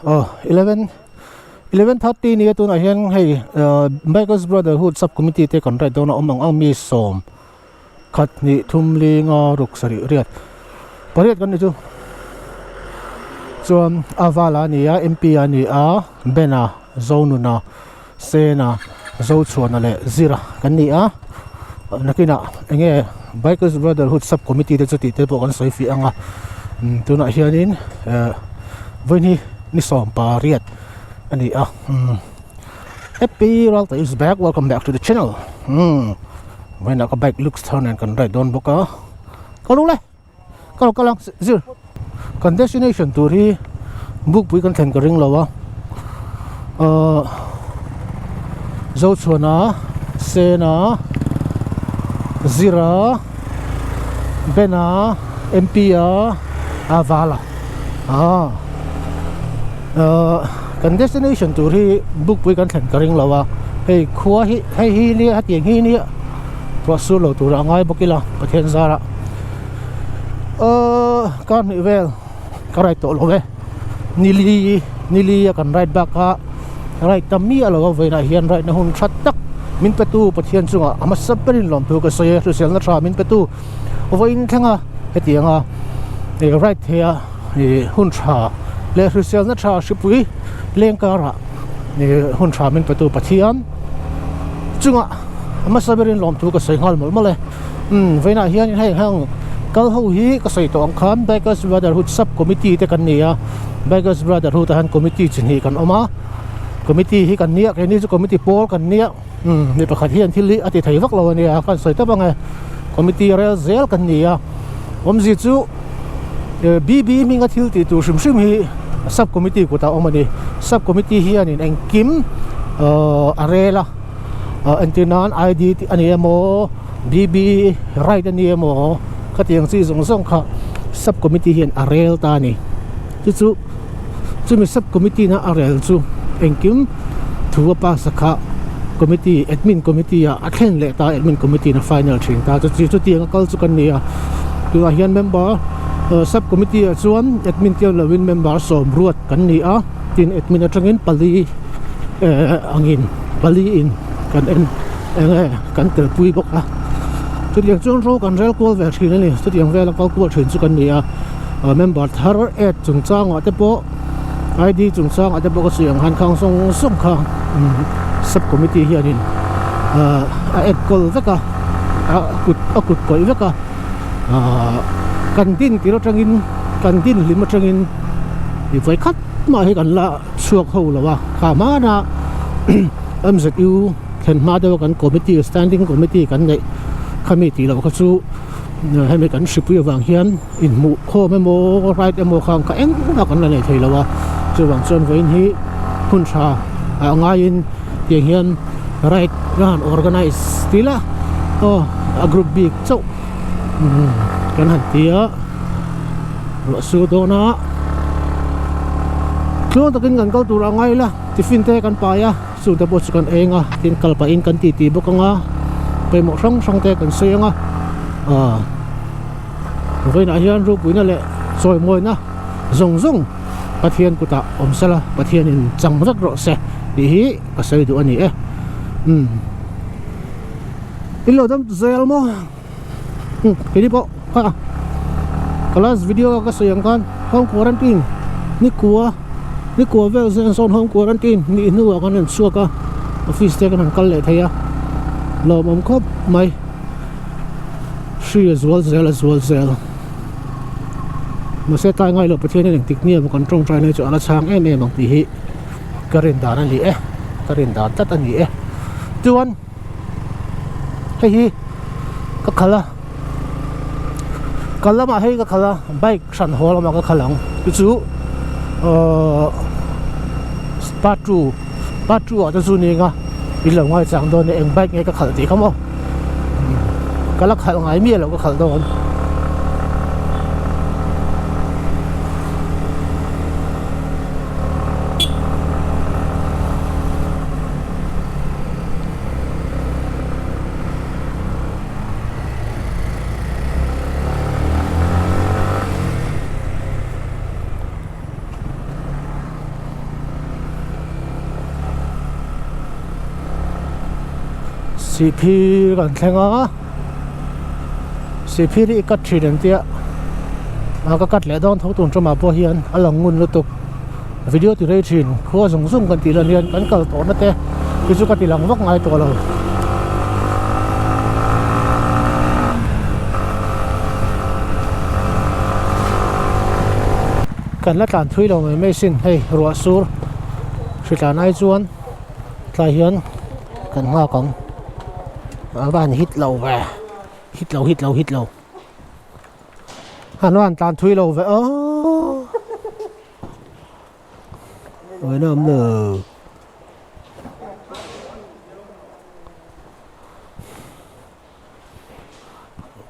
11:30 นี่ตัวนั้นยังให้Bikers Brotherhood Subcommittee เตะกันได้ตัวนั้นมังเอามีสมขัดนี่ทุ่มลีงารุกสริเรียดประเรียดกันนี่จูส่วนอาวาลานี่MP นี่เบนาโซนุนาเซนาโซชวนนั่นแหละซิระกันนี่นักกินะเงี้ย Bikers Brotherhood Subcommittee เตะจุดที่เตะบอกกันสวยฟีอังตัวนั้นเฮียนินวันนี้นี่สมปาเรียดอันนี้Happy Ralta is back. Welcome back to the channel. When I go back, looks turn and can ride down book. Kalau lang zero. Kan destination tu ri book we kan ten kering lawa. Zauchwana, Sena, Zira, Bena, Empia, Avala. Kan destination tu ri book we kan ten kering lawa. Hey kuah hey ni hati yang ni Rasul tu rangai bukila pathen zara. Kan ivel karai to lowe nili kan ride back ha ride tammi alo ve na hian ride na hun that tak min petu pathian chunga ama saperin lom tu ka soye social na tra min petu ovain thanga hetianga ride thea hun tha le social na tra shipui lengkara ni hun tha min petu pathian chunga ama saberin lom tu ka soi ngal mol mole ve na hian hai hang kal ho hi ka soi to ang khan Bikers Brotherhood Subcommittee te kan nia Bikers Brotherhood han committee chin hi kan oma committee hi kan nia ni chu committee pol kan nia ni pakhat hian thili ati thai vak lo ania kan soi ta banga committee rel zel kan nia omji chu bb minga thil ti tu shim hi subcommittee ko ta omani subcommittee hi anin engkim arela antinan ID ani mo bb right ani mo katiang si zong kha subcommittee hian arel ta ni chu mi subcommittee na arel chu engkim thuwa pa sakha committee admin committee athen le ta admin committee na final thing ta chu tiang kal chu kan nia tu hian member subcommittee chuan admin tiang lawin member som ruat kan ni tin admin atangin pali angin pali in kan kan tel pui bok tu yang chuan ro kan rel kol ver thin ani tu yang vel kal kol thin chu kan ni member thar et chung chang ate po ID chung chang ate po ko siang han khang song kha subcommittee hi anin et kol veka akut koi veka kantin tiro tangin kantin lima tangin i vai khat ma he kan la chuak ho lawa kha ma na MZU khen ma de kan committee standing committee kan nei committee lo ka chu hai me kan shipu wang hian in mu kho me mo right emo khang ka eng na kan la nei thei lawa chu wang chon vein hi hun tha angain tiang hian right ran organize tila a group big so kan han tia lo su do na chuan takin kan kal tur angai la tifin te kan pa ya su te bo chu kan enga tin kal pa in kan ti bokanga pe mo song te kan senga với nãy hiền rùa bụi nè lệ rồi mồi na rong pathian của ta sala pathian in chẳng rất rõ xe đi cả xây được anh ấy in lo đâm zel mo cái đi bộ class video cái xây kan home quarantine ni cua về dân son home quarantine ni nu kan nên xua ka office te kan kal lệ thấy lo mom khop mai she as well zel mà sẽ tai ngay lúc pathian này tịch nia một con trông trai này chỗ là sang em bằng tí karin đàn anh đi karin đàn tất anh đi tuan hay hi các khala mà hay các khala bike sẵn hồ mà các khala cái chú patru ở chỗ này nga đi lâu ngoài chẳng đâu này em bike nghe các khala tí không cái lắc khala ngay mía là các khala đâu CP kan thenga CP ri kat thrin tia ka kat le don thau tun chama po hian alangun lutuk video ti rei thin kho zung zung kan ti lan hian kan kal to na te ki chu ka ti lang wak ngai to lo kan la tan thui lo mai sin hei ruwa sur thita nai chuan tlai hian kan nga kong van hit lo ve hit lo han wan tan thui lo ve ôi nó nở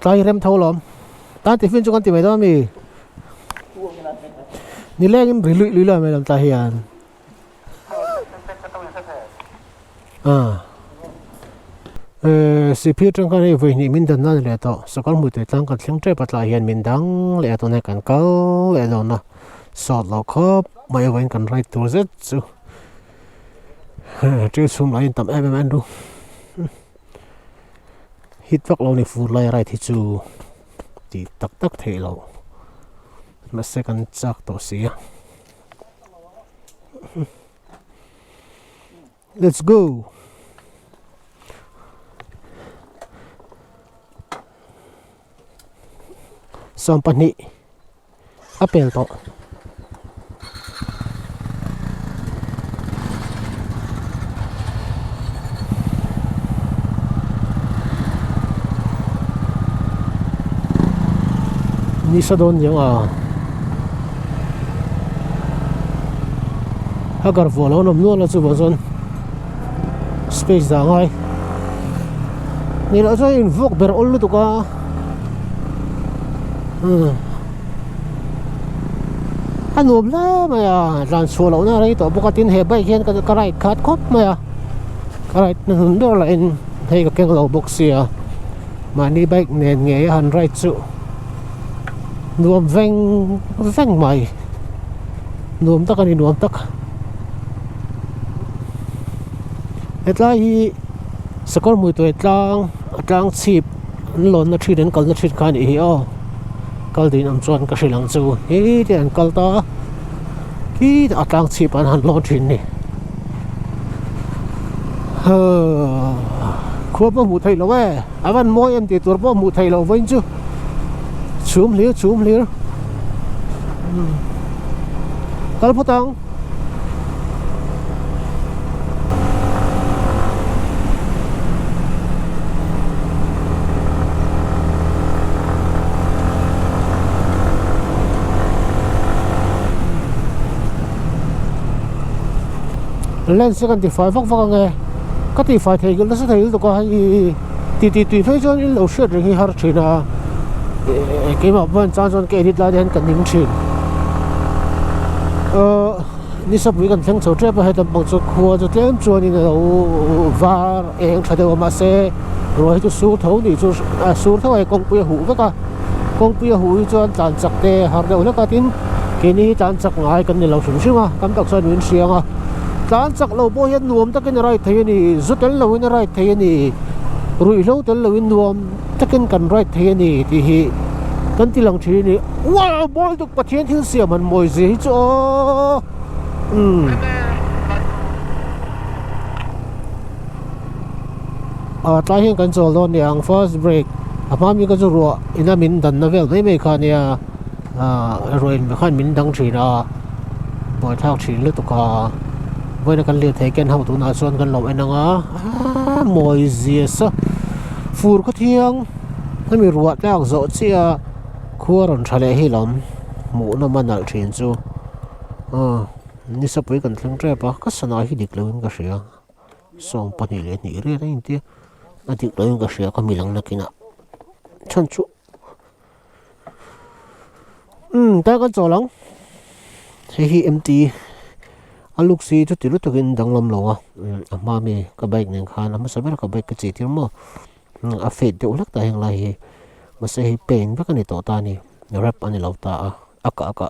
tay rem thâu lắm ta thì phiên cho con tìm mày đó mì đi lên em lưỡi là mày làm ta hiền CP trong cái này với những mình đàn nó lẽ đó sau con mùi tới tăng còn tiếng chơi bắt lại hiền mình đắng lẽ đó này cần câu lẽ đó nó sọt lò khớp mày vẫn cần rai tour rất chứ chơi xuống lại tầm em ăn luôn hít vắt lâu này phù lại rai thì chú thì tắc thế lâu mà sẽ cần chắc tổ xí let's go sampani apel to ni sa don yang agar volo nom no la chu bazon space da ngai ni la cho in vok ber ol tu ka anom la maya ran solo na rai to bukatin he bai hian ka right khat khop maya ka right na hun do la in hei ka keng lo box ya mani bike nen nge han right chu nuông veng mày nuông tắc anh nuông tắc hết lại sẽ có mùi tuổi trang chip lon nó chỉ đến câu nó chỉ cái này ô câu đi nằm tròn cái gì lăng chú ý thì anh câu to khi đã trang chip anh hắn lon chuyện này khua bao mùi thầy lâu ấy anh môi em thì tuổi bao mùi thầy lâu với chứ zoom liu kalau potong lên sẽ cần thì phải vóc vóc nghe có thì phải thấy nó sẽ thấy được có thì tùy phải cho những lẩu sữa rồi hay chuyện là cái mà vẫn trang cho cái edit lại đến cần những chuyện ni sắp với cần thằng số trẻ hay tầm bằng số khua cho tiếng chuột ni là và em thay đổi mà xe rồi cho số thấu thì cho số thấu này công bia hũ với cả công bia hũ cho tàn chặt tê hàng đầu nó cả tin cái này tàn chặt ngay cần nhiều sủng sủng à cảm giác sao nguyên xiang à tàn chặt lâu bao nhiêu nuông tất cái này thấy ni rút đến lâu cái này thấy ni rồi lâu đến lâu nuông tất cái cần right thấy ni thìกันที่หลังทีนี่ว้าวบอลตุกปะเทียนที่เสียมันมวยสิจ้าตายเห็นกันจอลอนอย่าง first break มามีก็จะรัวอินามินดันนะเวลไม่คันเนี่ยรวยไม่คันมินดังทีนะบอยทักทีเลยตุกไว้ในกันเลี้ยงเทกันเขาตัวน่าชวนกันหลบไอ้นังมวยสิซะฟูร์ก็เที่ยงไม่มีรัวแล้วโจเจียขัวรอนทะเลให้ล้มหมูน้ำมันหนักเชียนจูนี่สับไปกันทั้งใจปะก็สนายให้เด็กเลยก็เสียส่งปนิเลยนี่เรื่องนี้ที่เด็กเลยก็เสียก็มีหลังนักกินอ่ะฉันจูแต่ก็จอหลังให้เอ็มตีลูกซีจุดที่รู้ตัวกินดังลมหลงมามีกระเบกหนึ่งคันมาสบายกระเบกกระจีที่มั่วเฟดเดี๋ยวลักแต่ยังไรมาใส่เป็นพักนี่ต่อตานี่แรปอันนี้เราตาอากา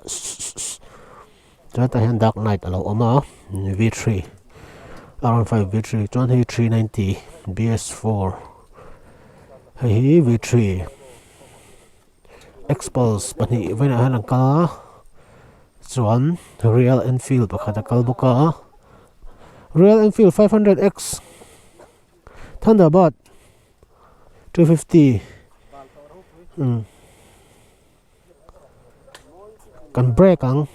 จะแต่ยังดักไนท์เราเอามาV3 R15 V3 chuan hei 390 BS4 hei V3 X-Pulse pahnih vaina han ang ka chuan Royal Enfield pakhat a kal boka Royal Enfield 500X Thunderbird 250 kan break ang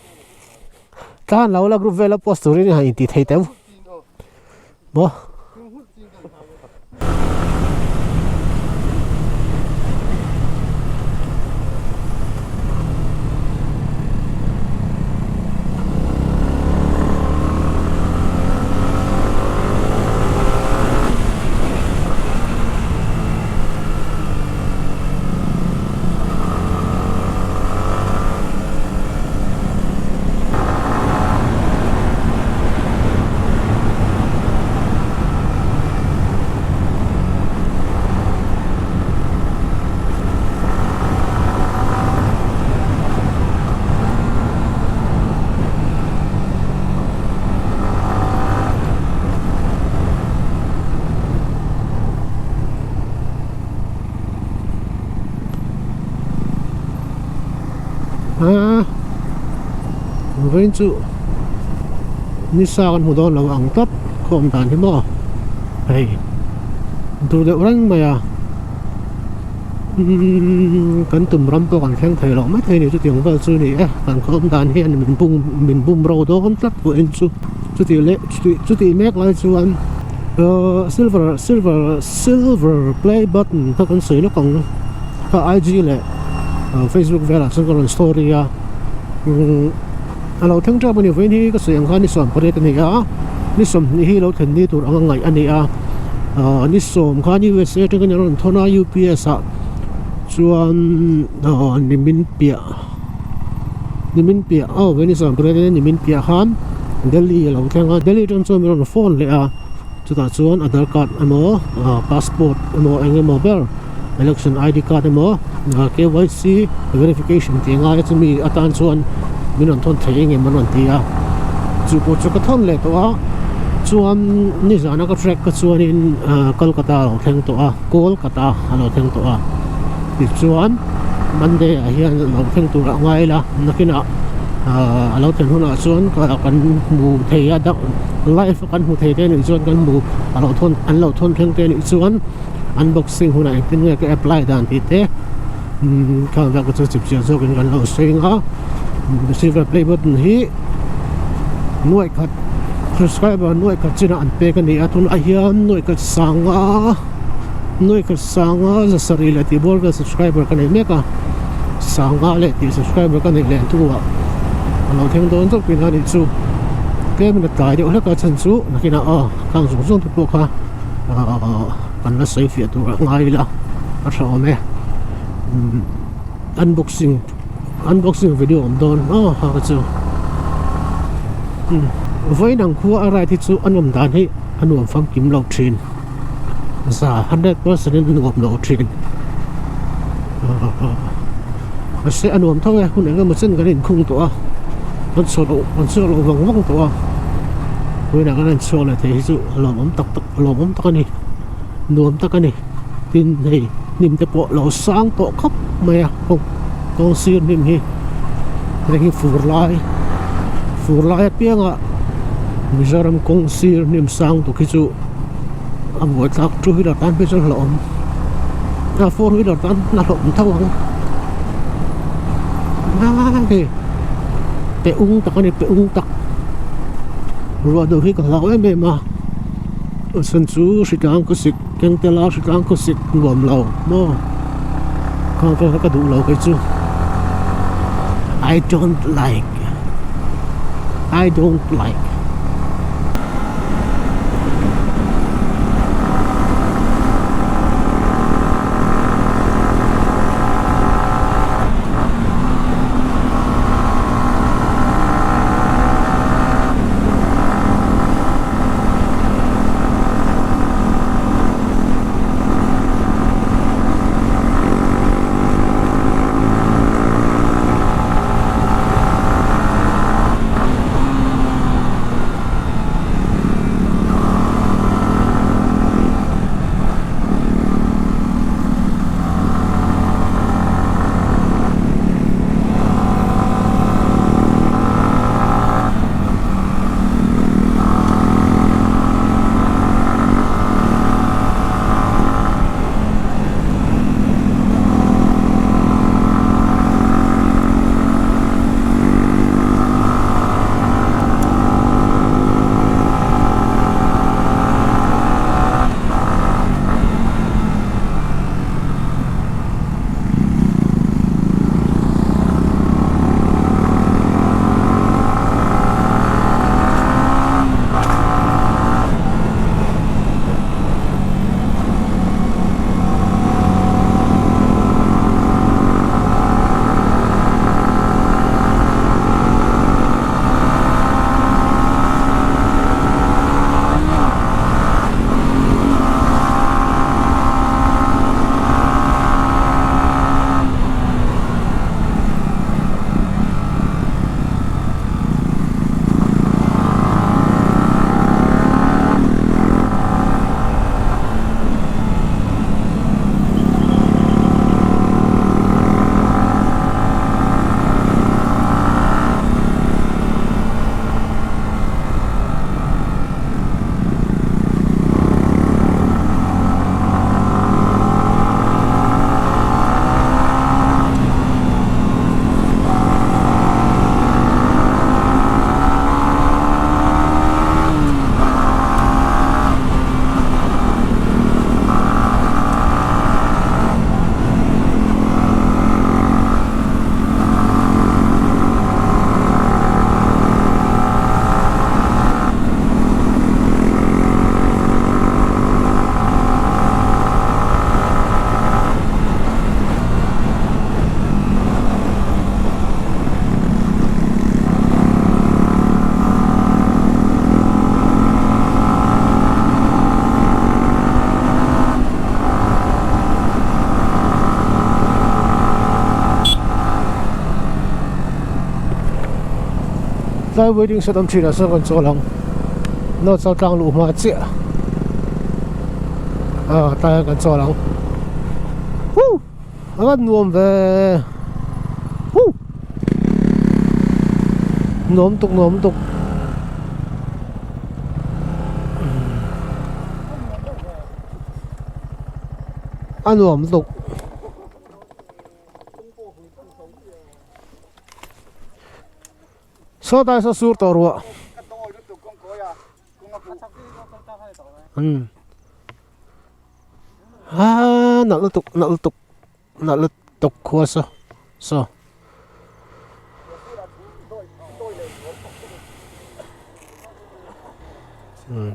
kan laula group vela post rin ha inti thei tew bo Vinh chu ni sa kan hu don lo ang tat khom dan hi mo hey du de rang maya kan tum ram to kan kheng thai lo mai thai ni chu tiang val chu ni kan khom dan hian min bum ro do kan tat bu en chu ti le chu ti mek lai chu an silver play button ta kan sei lo kong ka IG le Facebook vela sang kon story ya alo thang tra bani vein hi ka sayang kha ni som pare ka ni a ni som ni hi lo then ni tur anga ngai ani a ni som kha ni USA ta kan ron thona UPS a chuan nimin pia vein som pare nimin pia khan Delhi lo thang a Delhi ton so mi ron phone le a chuta chuan Aadhaar card amo passport amo engemaw ber election ID card amo KYC verification ti nga chu mi atan chuan min an thon thei nge man an tia chu po chu ka thon le to a chuan ni zana ka track ka chuan in Kolkata lo theng to a Kolkata alo theng to a ti chuan Monday a hian lo theng tu ra ngai la nakina alo theng huna chuan ka kan mu thei a dak live kan mu thei te ni chuan kan mu alo thon theng te ni chuan unboxing huna tin nge ka apply dan ti te ka ga ko chu chip chu kan lo swing a silver play button hi nuai khat subscriber nuai khat china an pe kan ni atun a hian nuai khat sanga za sarila ti bor ga subscriber kan me ka sanga le ti subscriber kan ni len tu a lo theng don tok pin ani chu ke min ta de ola ka chan chu nakina kang zung tu po kha kan la safe ya tu ngai la a thaw me unboxing video om don ha chu voi nang khu arai thi chu anom dan hi anuam fam kim lo thin za 100% anuam lo thin se anuam thong e hun nga machen garin khung to a on so lo wang to a voi nang an so la the chu lom tak ani nuam tak ani tin hei nim te po lo sang to khop mai a con siêu nim hi cái phur lai piang a mizoram con siêu nim sang to khi chu am voi tak tu hi da tan pe chon lom na for hi da tan na lom thawang na ke pe ung tak ruwa do hi ka law em ma san chu sitang ko sik keng tela sitang ko sik nuam law mo ka ka du law kai chu I don't like lai waiting set am thina sa kan cholang no chau tang lu ma che ta kan cholang agan nuam ve nom tuk nuam tuk so ta sa sur to ruwa nak lutuk khua so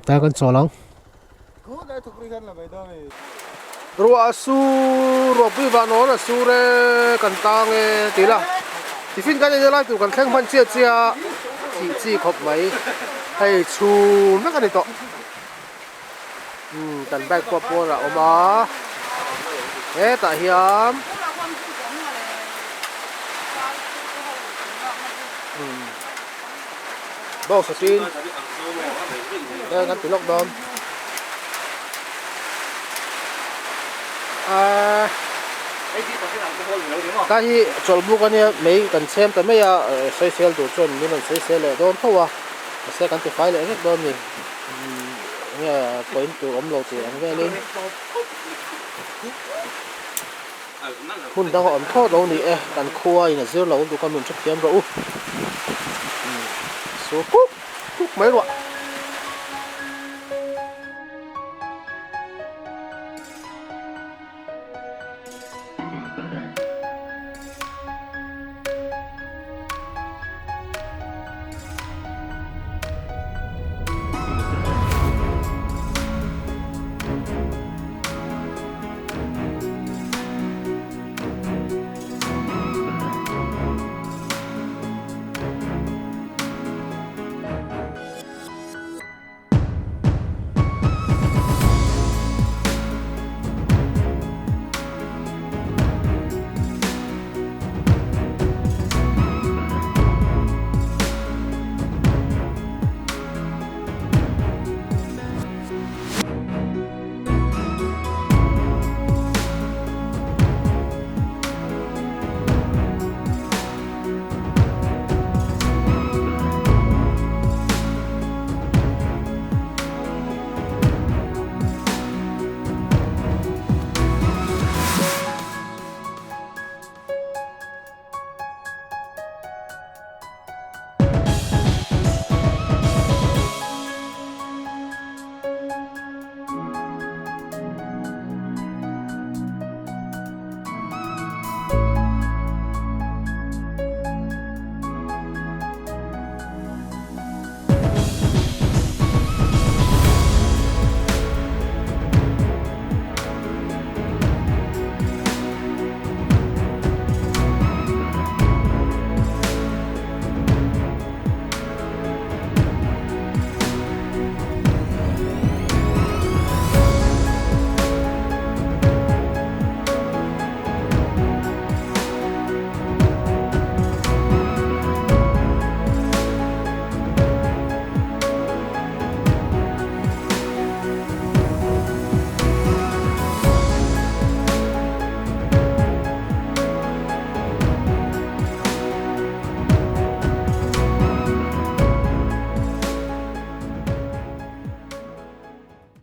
ta kan cholang ruwa su robi vanon su re kan tang e tila tifin kan ni lai tu kan thleng man chia chi khop mai hei chu me kan ni to kan bag po ra oma ta hiam bao sa tin kan tulok dom cái hi chol bu kan ya mấy kan xem ta mấy sai sel tu chon ni man sai sel le don thawa se kan ti file ek don ni nghe point tu om lo ti ang ve lên hun da ho om tho lo ni kan khuai na zero lo tu kan mun chuk tiam ro số cúc mấy loại